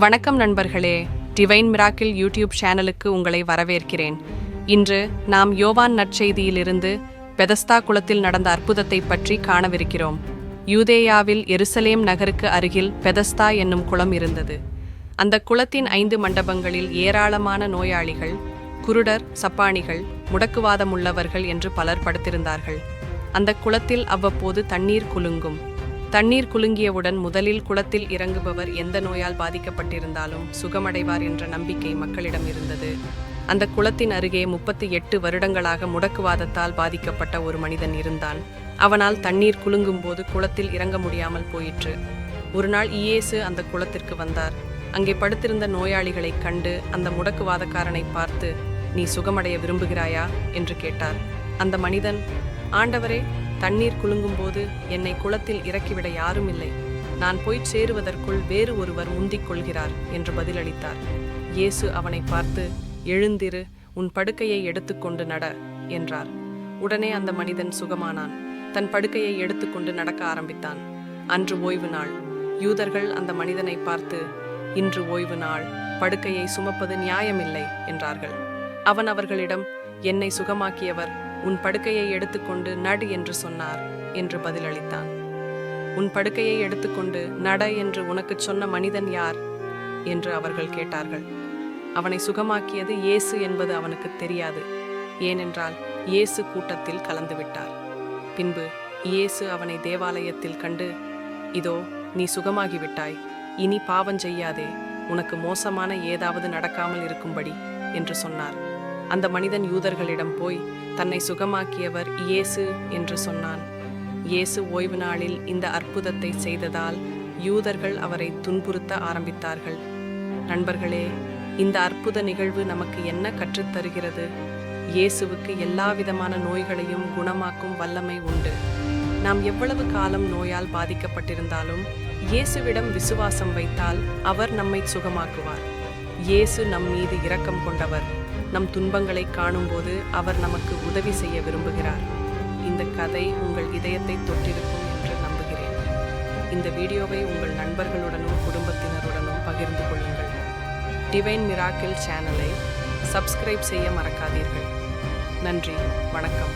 வணக்கம் நண்பர்களே, divine miracle YouTube சேனலுக்கு உங்களை வரவேற்கிறேன். இன்று நாம் யோவான் நற்செய்தியிலிருந்து பெதஸ்தா குளத்தில் நடந்த அற்புதத்தை பற்றி காணவிருக்கிறோம். யூதேயாவில் எருசலேம் நகருக்கு அருகில் பெதஸ்தா என்னும் குளம் இருந்தது. அந்த குளத்தின் 5 மண்டபங்களில் ஏராளமான நோயாளிகள், குருடர், சப்பாணிகள், முடக்குவாதம் உள்ளவர்கள் என்று பலர் படுத்திருந்தார்கள். அந்த குளத்தில் அவ்வப்போது தண்ணீர் குலுங்கும். தண்ணீர் குலுங்கியவுடன் முதலில் குளத்தில் இறங்குபவர் எந்த நோயால் பாதிக்கப்பட்டிருந்தாலும் சுகமடைவார் என்ற நம்பிக்கை மக்களிடம் இருந்தது. அந்த குளத்தின் அருகே 38 வருடங்களாக முடக்குவாதத்தால் பாதிக்கப்பட்ட ஒரு மனிதன் இருந்தான். அவனால் தண்ணீர் குலுங்கும் போது குளத்தில் இறங்க முடியாமல் போயிற்று. ஒரு நாள் இயேசு அந்த குளத்திற்கு வந்தார். அங்கே படுத்திருந்த நோயாளிகளை கண்டு அந்த முடக்குவாதக்காரனை பார்த்து, "நீ சுகமடைய விரும்புகிறாயா?" என்று கேட்டார். அந்த மனிதன், "ஆண்டவரே, தண்ணீர் குலுங்கும்போது என்னை குளத்தில் இறக்கிவிட யாரும் இல்லை. நான் போய் சேருவதற்குள் வேறு ஒருவர் முந்திக் கொள்கிறார்" என்று பதிலளித்தார். இயேசு அவனை பார்த்து, "எழுந்திரு, உன் படுக்கையை எடுத்துக்கொண்டு நட" என்றார். உடனே அந்த மனிதன் சுகமானான். தன் படுக்கையை எடுத்துக்கொண்டு நடக்க ஆரம்பித்தான். அன்று ஓய்வு நாள். யூதர்கள் அந்த மனிதனை பார்த்து, "இன்று ஓய்வு நாள், படுக்கையை சுமப்பது நியாயமில்லை" என்றார்கள். அவன் அவர்களிடம், "என்னை சுகமாக்கியவர் உன் படுக்கையை எடுத்துக்கொண்டு நடு என்று சொன்னார்" என்று பதிலளித்தான். "உன் படுக்கையை எடுத்துக்கொண்டு நட என்று உனக்குச் சொன்ன மனிதன் யார்?" என்று அவர்கள் கேட்டார்கள். அவனை சுகமாக்கியது இயேசு என்பது அவனுக்கு தெரியாது. ஏனென்றால் இயேசு கூட்டத்தில் கலந்துவிட்டார். பின்பு இயேசு அவனை தேவாலயத்தில் கண்டு, "இதோ, நீ சுகமாகிவிட்டாய். இனி பாவம் செய்யாதே, உனக்கு மோசமான ஏதாவது நடக்காமல் இருக்கும்படி" என்று சொன்னார். அந்த மனிதன் யூதர்களிடம் போய் தன்னை சுகமாக்கியவர் இயேசு என்று சொன்னான். இயேசு ஓய்வு நாளில் இந்த அற்புதத்தை செய்ததால் யூதர்கள் அவரை துன்புறுத்த ஆரம்பித்தார்கள். நண்பர்களே, இந்த அற்புத நிகழ்வு நமக்கு என்ன கற்றுத்தருகிறது? இயேசுவுக்கு எல்லா விதமான நோய்களையும் குணமாக்கும் வல்லமை உண்டு. நாம் எவ்வளவு காலம் நோயால் பாதிக்கப்பட்டிருந்தாலும் இயேசுவிடம் விசுவாசம் வைத்தால் அவர் நம்மை சுகமாக்குவார். இயேசு நம் மீது இரக்கம் கொண்டவர். நம் துன்பங்களை காணும்போது அவர் நமக்கு உதவி செய்ய விரும்புகிறார். இந்த கதை உங்கள் இதயத்தை தொட்டிருக்கும் என்று நம்புகிறேன். இந்த வீடியோவை உங்கள் நண்பர்களுடனும் குடும்பத்தினருடனும் பகிர்ந்து கொள்ளுங்கள். டிவைன் மிராக்கிள் சேனலை சப்ஸ்கிரைப் செய்ய மறக்காதீர்கள். நன்றி, வணக்கம்.